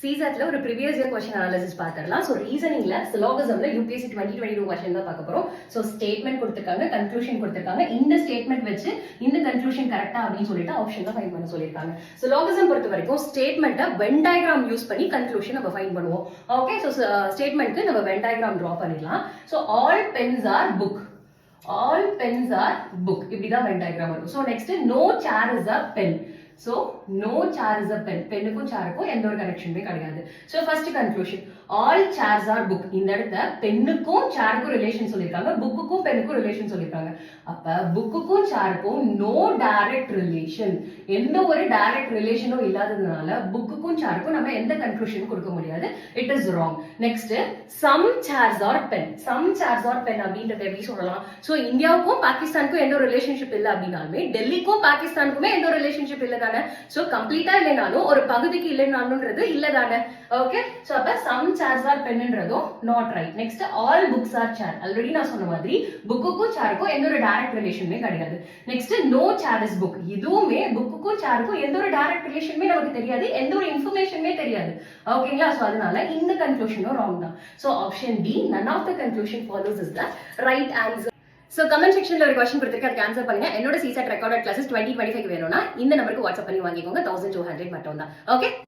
CSATல ஒரு previous year question analysis பார்த்திரலாம். So ரீசனிங்ல சிலோகிசம்ல UPSC 2022 क्वेश्चन தான் பார்க்க போறோம். சோ ஸ்டேட்மென்ட் கொடுத்திருக்காங்க, கன்க்ளூஷன் கொடுத்திருக்காங்க. இந்த ஸ்டேட்மென்ட் வச்சு இந்த கன்க்ளூஷன் கரெக்ட்டா அப்படினு சொல்லிட்டு ஆப்ஷன்ல ஃபைண்ட் பண்ண சொல்லிருக்காங்க. சிலோகிசம் பொறுத்த வரைக்கும் ஸ்டேட்மென்ட்ட வென் டயகிராம் யூஸ் பண்ணி கன்க்ளூஷன் நம்ம ஃபைண்ட் பண்ணுவோம். ஓகே, சோ ஸ்டேட்மென்ட்க்கு நம்ம வென் டயகிராம் டிரா பண்ணிடலாம். So all Benz R book. All pens are book. இப்படிதான் வென் டயகிராம் வரும். So next no chair is a pen. So no chair is a pen. பென்னுக்கும் சேருக்கும் எந்த ஒரு கனெக்ஷனுமே கிடையாது. So first conclusion all chairs are book. இந்த இடத்துல பென்னுக்கும் சேருக்கும் relation சொல்லிருக்காங்க, புக்குக்கும் பென்னுக்கும் relation சொல்லிருக்காங்க. அப்ப புக்குக்கும் சேருக்கும் நோ டைரக்ட் ரிலேஷன், எந்த ஒரு டைரக்ட் ரிலேஷனும் இல்லாததுனால புக்குக்கும் சேருக்கும் நம்ம எந்த கன்க்ளூஷனும் கொடுக்க முடியாது. It is wrong. Next some chairs are pen. some chairs are pen அப்படின்றது எப்படி சொல்லலாம்? சோ இந்தியாவுக்கும் பாகிஸ்தானுக்கும் எந்த ஒரு ரிலேஷன்ஷிப் இல்ல அப்படினாலுமே டெல்லிக்கும் பாகிஸ்தானுக்குமே எந்த ஒரு ரிலேஷன்ஷிப் இல்ல தானே. சோ கம்ப்ளீட்டா இல்லைனாலும் ஒரு பகுதிக்கு இல்லைனாலும்ன்றது இல்ல தானே. ஓகே, சோ அப்ப some chairs are penன்றதும் not right. Next all books are chair. Already நான் சொன்ன மாதிரி புக்குக்கும் சேருக்கும் எந்த ஒரு டைரக்ட் ரிலேஷனுமே கிடையாது. Next no chair is book. இதுவுமே புக்குக்கும் சேருக்கும் எந்த ஒரு டைரக்ட் ரிலேஷனுமே நமக்கு தெரியாது, எந்த ஒரு இன்ஃபர்மேஷனுமே தெரியாது. ஓகேங்களா? சோ அதனால இந்த கன்க்ளூஷனும் ராங் தான். So option D none of the conclusion follows is the right answer. So comment செக்ஷன்ல ஒரு क्वेश्चन கொடுத்திருக்கேன், அதுக்கு ஆன்சர் பண்ணுங்க. என்னோட CSAT ரெக்கார்டட் கிளாसेस 2025 வேணும்னா இந்த நம்பருக்கு வாட்ஸ்அப் பண்ணி வாங்கிக்கோங்க. 1200 மட்டும் தான். ஓகே.